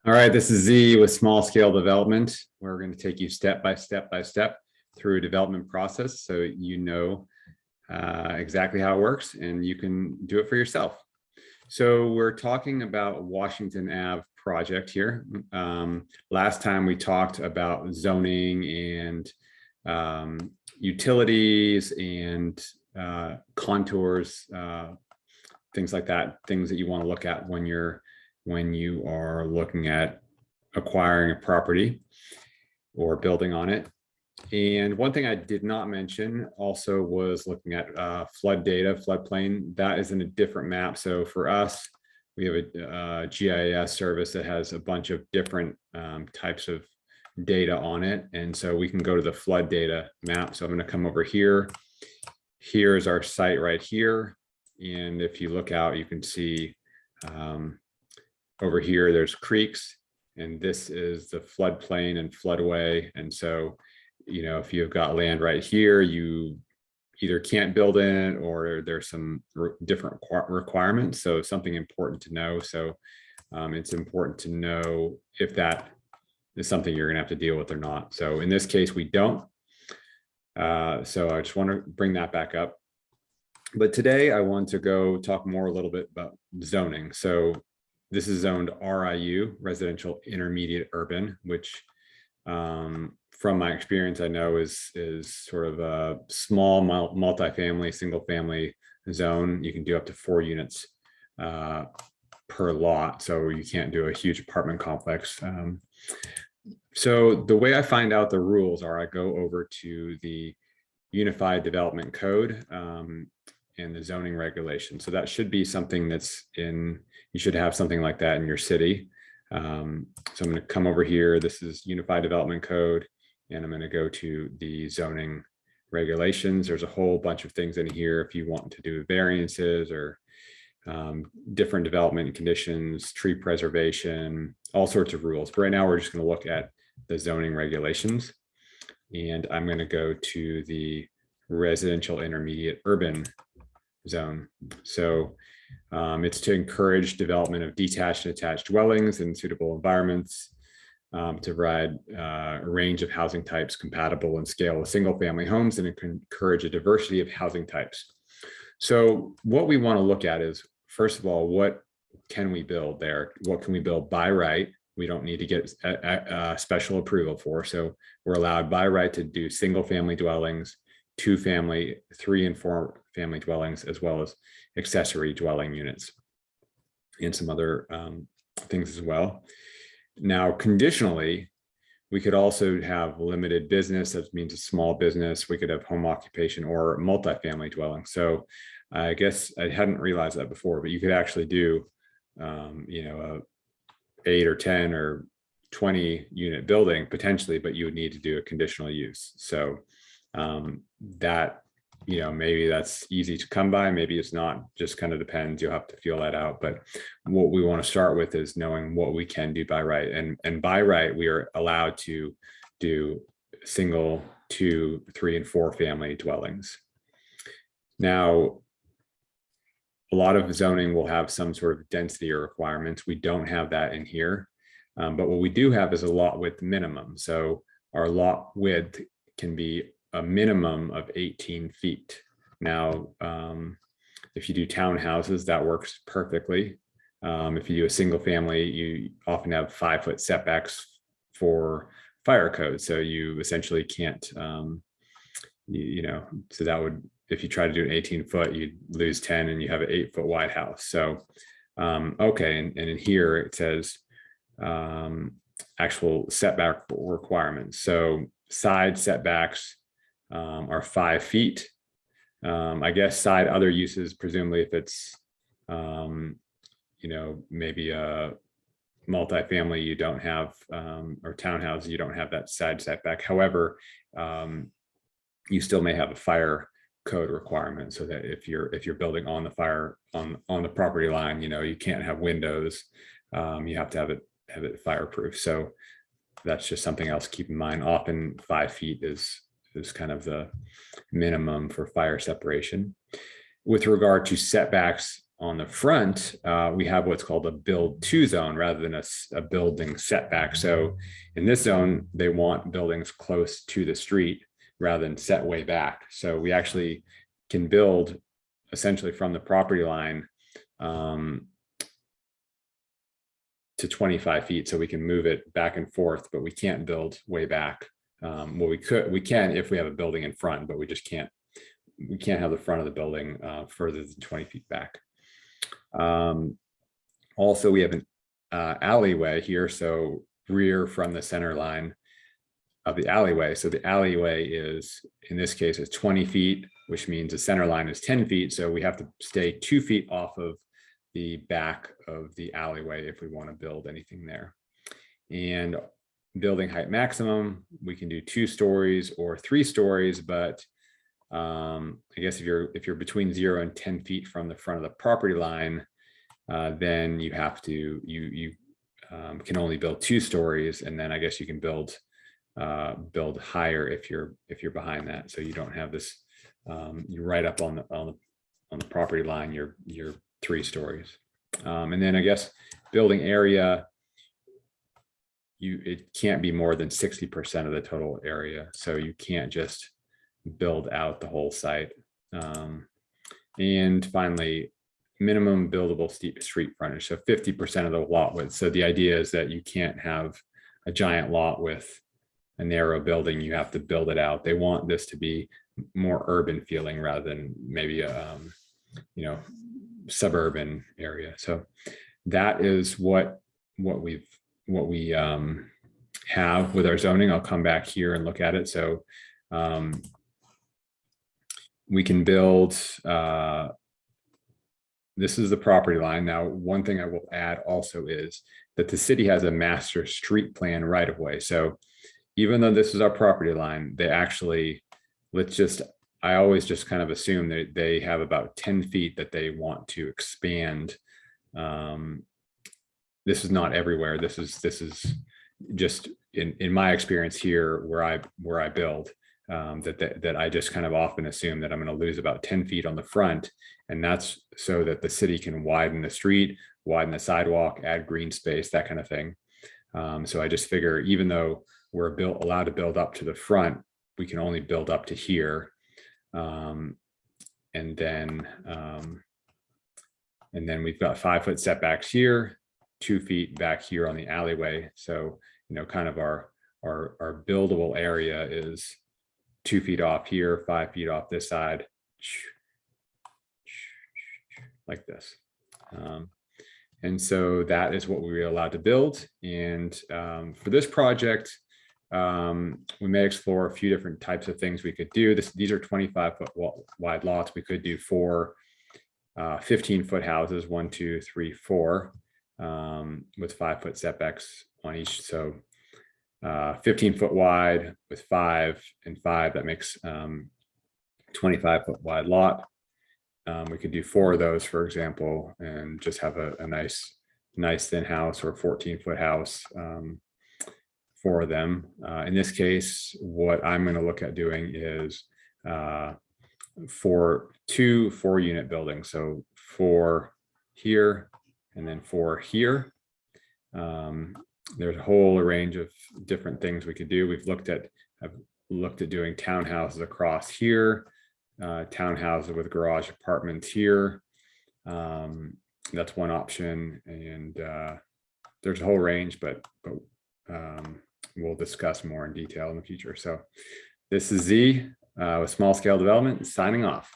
All right, this is Z with Small Scale Development. We're going to take you step by step through a development process so you know exactly how it works and you can do it for yourself. So we're talking about Washington Ave project here. Last time we talked about zoning and utilities and contours, things like that, things that you want to look at when you are looking at acquiring a property or building on it. And one thing I did not mention also was looking at flood data, floodplain. That is in a different map. So for us, we have a GIS service that has a bunch of different types of data on it. And so we can go to the flood data map. So I'm going to come over here. Here is our site right here. And if you look out, you can see over here, there's creeks, and this is the floodplain and floodway. And so, you know, if you've got land right here, you either can't build in it or there's some different requirements. So something important to know. So it's important to know if that is something you're gonna have to deal with or not. So in this case, we don't. So I just want to bring that back up. But today I want to go talk more a little bit about zoning. So this is zoned RIU, Residential Intermediate Urban, which from my experience, I know is sort of a small multifamily, single family zone. You can do up to 4 units per lot. So you can't do a huge apartment complex. So the way I find out the rules are I go over to the Unified Development Code and the zoning regulation. So that should be something that's in, you should have something like that in your city. So I'm going to come over here. This is Unified Development Code, and I'm going to go to the zoning regulations. There's a whole bunch of things in here if you want to do variances or different development conditions, tree preservation, all sorts of rules. But right now we're just going to look at the zoning regulations. And I'm going to go to the Residential Intermediate Urban zone. So it's to encourage development of detached and attached dwellings in suitable environments, to provide a range of housing types compatible in scale with single family homes, and encourage a diversity of housing types. So what we want to look at is, first of all, what can we build there? What can we build by right? We don't need to get a special approval for. So we're allowed by right to do single family dwellings, 2 family, 3 and 4 family dwellings, as well as accessory dwelling units and some other things as well. Now, conditionally, we could also have limited business. That means a small business. We could have home occupation or multifamily dwelling. So I guess I hadn't realized that before, but you could actually do, you know, a 8 or 10 or 20 unit building potentially, but you would need to do a conditional use. So that, you know, maybe that's easy to come by, maybe it's not, just kind of depends. You'll have to feel that out. But what we want to start with is knowing what we can do by right. And by right, we are allowed to do single, 2, 3 and 4 family dwellings. Now, a lot of zoning will have some sort of density or requirements. We don't have that in here. But what we do have is a lot width minimum. So our lot width can be a minimum of 18 feet. Now, if you do townhouses, that works perfectly. If you do a single family, you often have 5-foot setbacks for fire code. So you essentially can't, you know, so that would, if you try to do an 18-foot, you'd lose 10 and you have an 8-foot wide house. So, okay. And in here it says actual setback requirements. So side setbacks are 5 feet. I guess side other uses, presumably if it's, you know, maybe a multifamily, you don't have, or townhouse, you don't have that side setback. However, you still may have a fire code requirement, so that if you're building on the fire on the property line, you know, you can't have windows. You have to have it fireproof. So that's just something else to keep in mind. Often 5 feet is kind of the minimum for fire separation. With regard to setbacks, on the front, we have what's called a build to zone rather than a building setback. So in this zone, they want buildings close to the street rather than set way back. So we actually can build essentially from the property line to 25 feet. So we can move it back and forth, but we can't build way back. Well, we can if we have a building in front, but we just can't. We can't have the front of the building further than 20 feet back. Also, we have an alleyway here, so rear from the center line of the alleyway. So the alleyway is, in this case, is 20 feet, which means the center line is 10 feet. So we have to stay 2 feet off of the back of the alleyway if we want to build anything there. And building height maximum, we can do 2 stories or 3 stories, but I guess if you're between 0 and 10 feet from the front of the property line, then you have to you can only build 2 stories, and then I guess you can build higher if you're behind that. So you don't have this. You're right up on the property line. You're 3 stories, and then I guess building area. It can't be more than 60% of the total area. So you can't just build out the whole site. And finally, minimum buildable street frontage. So 50% of the lot width. So the idea is that you can't have a giant lot with a narrow building. You have to build it out. They want this to be more urban feeling rather than maybe a, suburban area. So that is what we have with our zoning. I'll come back here and look at it. So we can build, this is the property line. Now, one thing I will add also is that the city has a master street plan right of way. So even though this is our property line, they actually, I always just kind of assume that they have about 10 feet that they want to expand. This is not everywhere. This is just in my experience here where I build, that I just kind of often assume that I'm going to lose about 10 feet on the front, and that's so that the city can widen the street, widen the sidewalk, add green space, that kind of thing. So I just figure even though we're allowed to build up to the front, we can only build up to here, and then we've got 5-foot setbacks here, 2 feet back here on the alleyway. So kind of our buildable area is 2 feet off here, 5 feet off this side, like this. And so that is what we were allowed to build. And for this project, we may explore a few different types of things we could do. These are 25-foot wide lots. We could do 4 15-foot houses, 1, 2, 3, 4, with 5-foot setbacks on each. So 15-foot wide with 5 and 5, that makes 25-foot wide lot. We could do 4 of those, for example, and just have a nice thin house, or 14-foot house for them. In this case, what I'm going to look at doing is for 2 4-unit buildings. So 4 here and then 4 here. There's a whole range of different things we could do. I've looked at doing townhouses across here, townhouses with garage apartments here. That's one option, and there's a whole range, but we'll discuss more in detail in the future. So this is Z with Small Scale Development signing off.